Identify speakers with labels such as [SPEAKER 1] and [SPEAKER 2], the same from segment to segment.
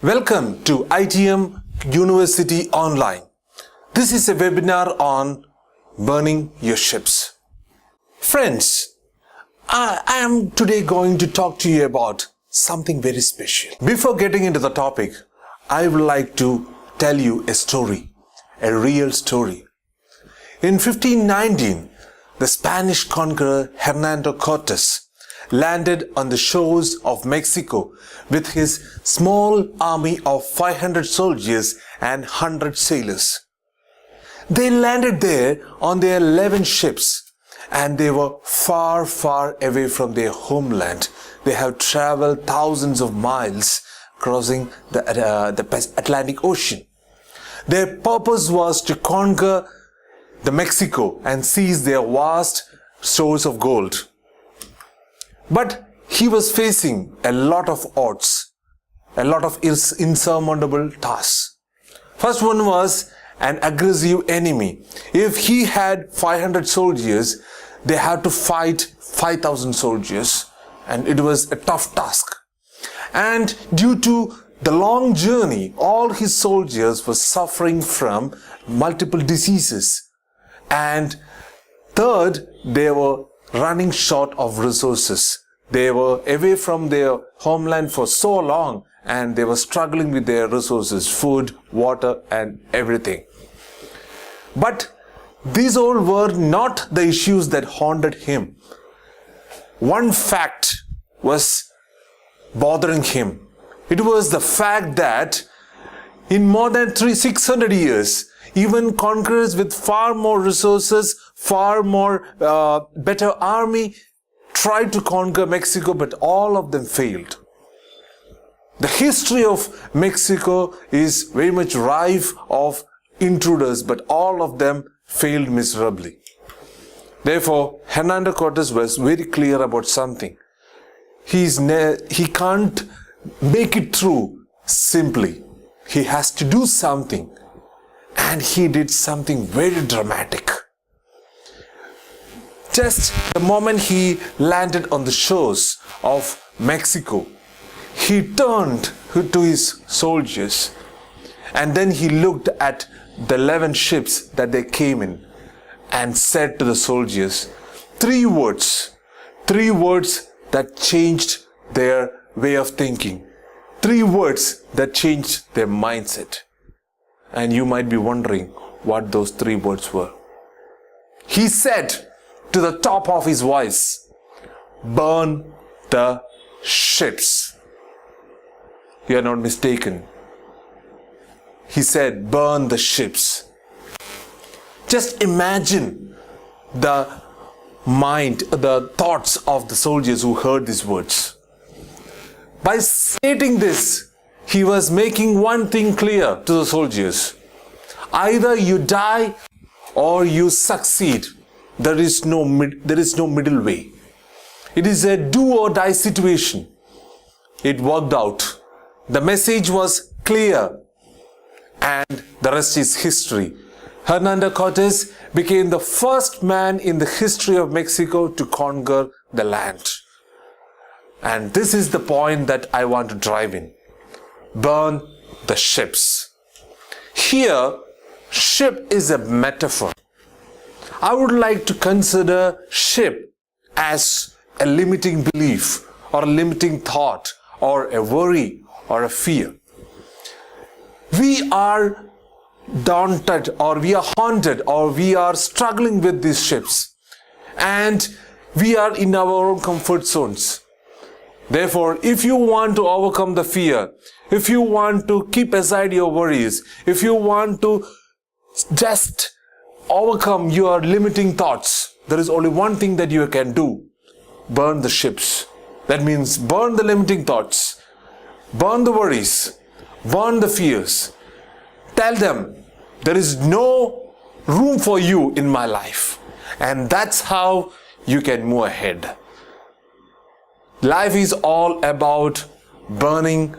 [SPEAKER 1] Welcome to ITM University Online. This is a webinar on burning your ships. Friends, I am today going to talk to you about something very special. Before getting into the topic, I would like to tell you a story, a real story. In 1519, the Spanish conqueror Hernando Cortes landed on the shores of Mexico with his small army of 500 soldiers and 100 sailors. They landed there on their 11 ships, and they were far, far away from their homeland. They have traveled thousands of miles crossing the Atlantic Ocean. Their purpose was to conquer the Mexico and seize their vast stores of gold. But he was facing a lot of odds, a lot of insurmountable tasks. First one was an aggressive enemy. If he had 500 soldiers, they had to fight 5,000 soldiers, and it was a tough task. And due to the long journey, all his soldiers were suffering from multiple diseases. And third, they were running short of resources. They were away from their homeland for so long, and they were struggling with their resources, food, water, and everything. But these all were not the issues that haunted him. One fact was bothering him. It was the fact that in more than 600 years, even conquerors with far more resources, far more better army tried to conquer Mexico, but all of them failed. The history of Mexico is very much rife of intruders, but all of them failed miserably. Therefore, Hernando Cortes was very clear about something. He can't make it through simply. He has to do something. And he did something very dramatic. Just the moment he landed on the shores of Mexico, he turned to his soldiers, and then he looked at the 11 ships that they came in and said to the soldiers three words that changed their way of thinking, 3 words that changed their mindset. And you might be wondering what those 3 words were. He said to the top of his voice, "Burn the ships." You are not mistaken. He said, "Burn the ships." Just imagine the thoughts of the soldiers who heard these words. By stating this, he was making one thing clear to the soldiers. Either you die or you succeed. There is no middle way. It is a do or die situation. It worked out. The message was clear, and the rest is history. Hernando Cortes became the first man in the history of Mexico to conquer the land. And this is the point that I want to drive in. Burn the ships. Here, ship is a metaphor. I would like to consider ship as a limiting belief or a limiting thought or a worry or a fear. We are daunted, or we are haunted, or we are struggling with these ships, and we are in our own comfort zones. Therefore, if you want to overcome the fear, if you want to keep aside your worries, if you want to just overcome your limiting thoughts, there is only one thing that you can do: burn the ships. That means burn the limiting thoughts, burn the worries, burn the fears. Tell them there is no room for you in my life, and that's how you can move ahead. Life is all about burning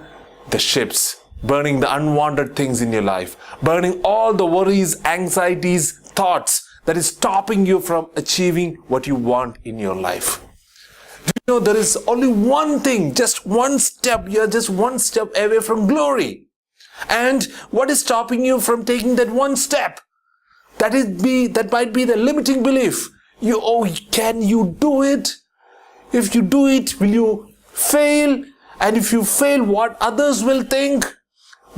[SPEAKER 1] the ships, burning the unwanted things in your life, burning all the worries, anxieties, thoughts that is stopping you from achieving what you want in your life. Do know there is only one thing, just one step, you're just one step away from glory. And what is stopping you from taking that one step? That might be the limiting belief. Can you do it? If you do it, will you fail? And if you fail, what others will think?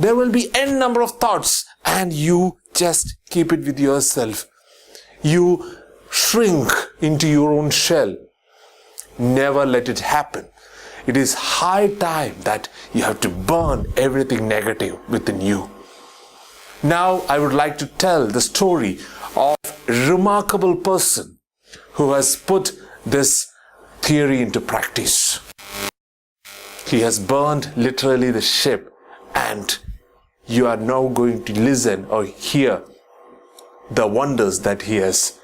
[SPEAKER 1] There will be n number of thoughts, and you just keep it with yourself. You shrink into your own shell. Never let it happen. It is high time that you have to burn everything negative within you. Now I would like to tell the story of a remarkable person who has put this theory into practice. He has burned literally the ship, and you are now going to listen or hear the wonders that he has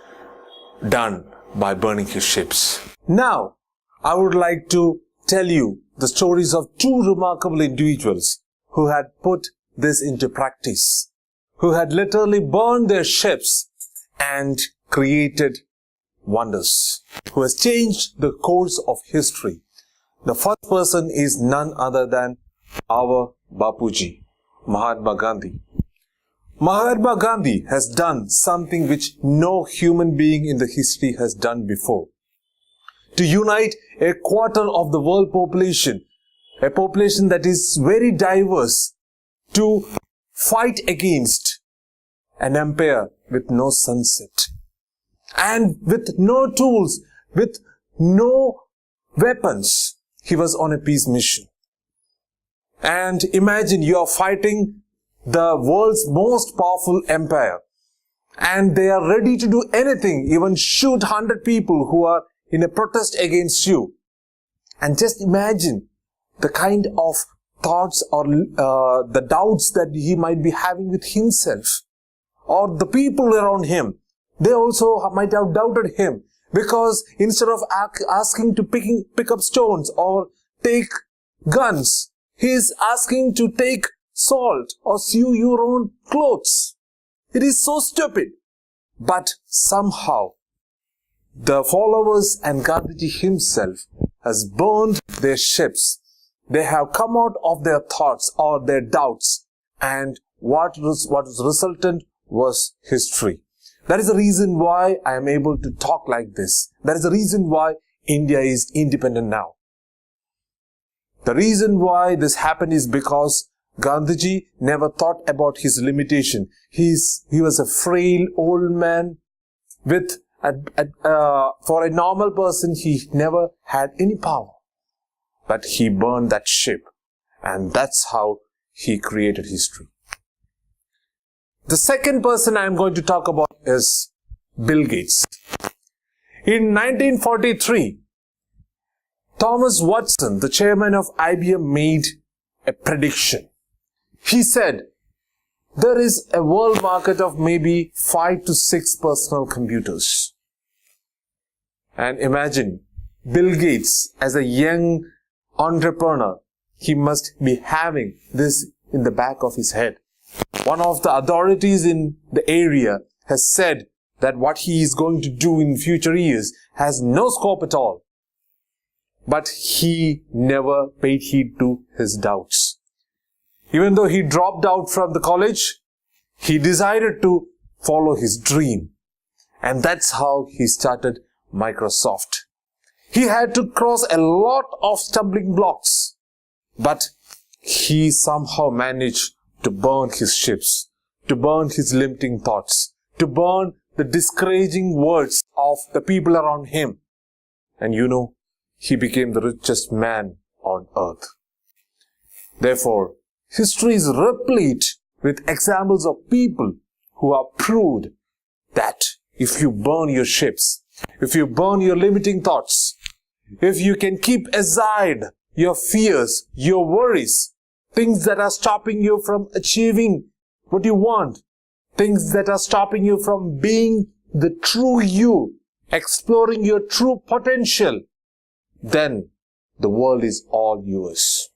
[SPEAKER 1] done by burning his ships. Now, I would like to tell you the stories of two remarkable individuals who had put this into practice, who had literally burned their ships and created wonders, who has changed the course of history. The first person is none other than our Bapuji, Mahatma Gandhi. Mahatma Gandhi has done something which no human being in the history has done before. To unite a quarter of the world population, a population that is very diverse, to fight against an empire with no sunset and with no tools, with no weapons. He was on a peace mission. And imagine you are fighting the world's most powerful empire, and they are ready to do anything, even shoot 100 people who are in a protest against you. And just imagine the kind of thoughts or the doubts that he might be having with himself, or the people around him. They also might have doubted him, because instead of asking to pick up stones or take guns, he is asking to take salt or sew your own clothes. It is so stupid. But somehow the followers and Gandhiji himself has burned their ships. They have come out of their thoughts or their doubts, and what was resultant was history. That is the reason why I am able to talk like this. That is the reason why India is independent now. The reason why this happened is because Gandhiji never thought about his limitation. He was a frail old man with for a normal person, he never had any power. But he burned that ship, and that's how he created history. The second person I am going to talk about is Bill Gates. In 1943, Thomas Watson, the chairman of IBM, made a prediction. He said, there is a world market of maybe 5 to 6 personal computers. And imagine Bill Gates as a young entrepreneur, he must be having this in the back of his head. One of the authorities in the area has said that what he is going to do in future years has no scope at all. But he never paid heed to his doubts. Even though he dropped out from the college, he decided to follow his dream. And that's how he started Microsoft. He had to cross a lot of stumbling blocks, but he somehow managed to burn his ships, to burn his limiting thoughts, to burn the discouraging words of the people around him. And he became the richest man on earth. Therefore, history is replete with examples of people who have proved that if you burn your ships, if you burn your limiting thoughts, if you can keep aside your fears, your worries, things that are stopping you from achieving what you want, things that are stopping you from being the true you, exploring your true potential, then the world is all yours.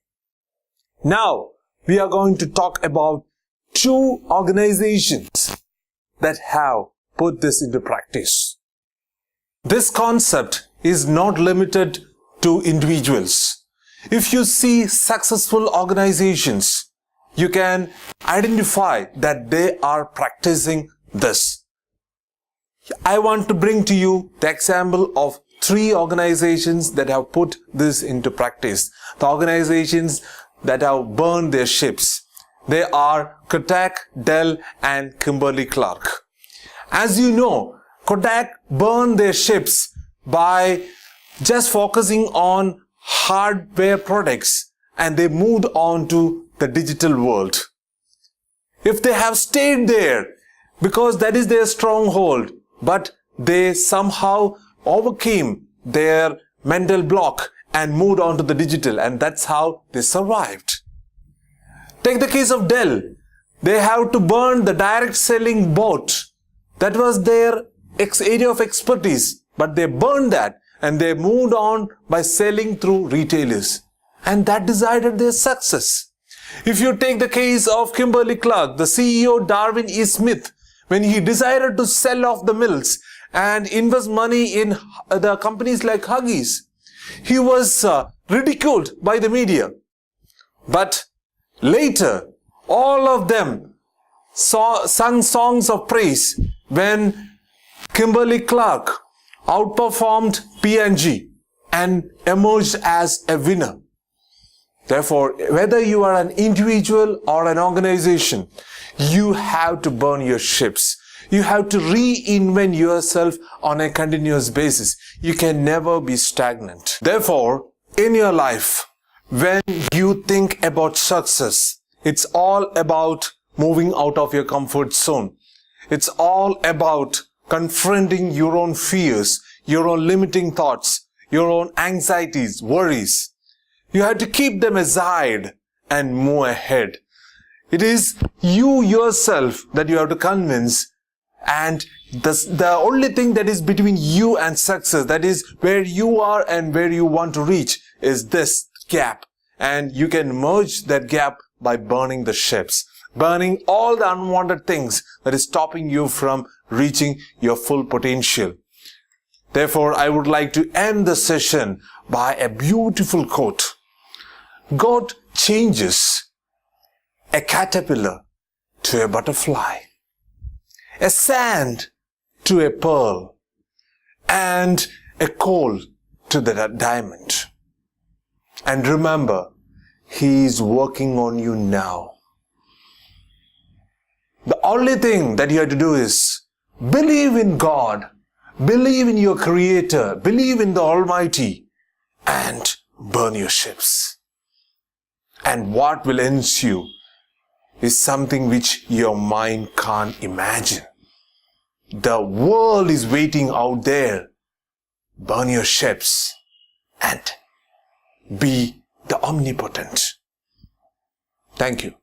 [SPEAKER 1] Now, we are going to talk about two organizations that have put this into practice. This concept is not limited to individuals. If you see successful organizations, you can identify that they are practicing this. I want to bring to you the example of 3 organizations that have put this into practice. The organizations that have burned their ships. They are Kodak, Dell and Kimberly-Clark. As you know, Kodak burned their ships by just focusing on hardware products, and they moved on to the digital world. If they have stayed there, because that is their stronghold, but they somehow overcame their mental block and moved on to the digital, and that's how they survived. Take the case of Dell. They have to burn the direct selling boat. That was their area of expertise, but they burned that and they moved on by selling through retailers, and that decided their success. If you take the case of Kimberly-Clark, the CEO Darwin E. Smith, when he decided to sell off the mills and invest money in the companies like Huggies, he was ridiculed by the media. But later, all of them sung songs of praise when Kimberly-Clark outperformed P&G and emerged as a winner. Therefore, whether you are an individual or an organization, you have to burn your ships. You have to reinvent yourself on a continuous basis. You can never be stagnant. Therefore, in your life, when you think about success, it's all about moving out of your comfort zone. It's all about confronting your own fears, your own limiting thoughts, your own anxieties, worries. You have to keep them aside and move ahead. It is you yourself that you have to convince, and the only thing that is between you and success, that is where you are and where you want to reach, is this gap. And you can merge that gap by burning the ships, burning all the unwanted things that is stopping you from reaching your full potential. Therefore, I would like to end the session by a beautiful quote. God changes a caterpillar to a butterfly, a sand to a pearl, and a coal to the diamond. And remember, He is working on you now. The only thing that you have to do is believe in God, believe in your Creator, believe in the Almighty, and burn your ships. And what will ensue is something which your mind can't imagine. The world is waiting out there. Burn your ships and be the omnipotent. Thank you.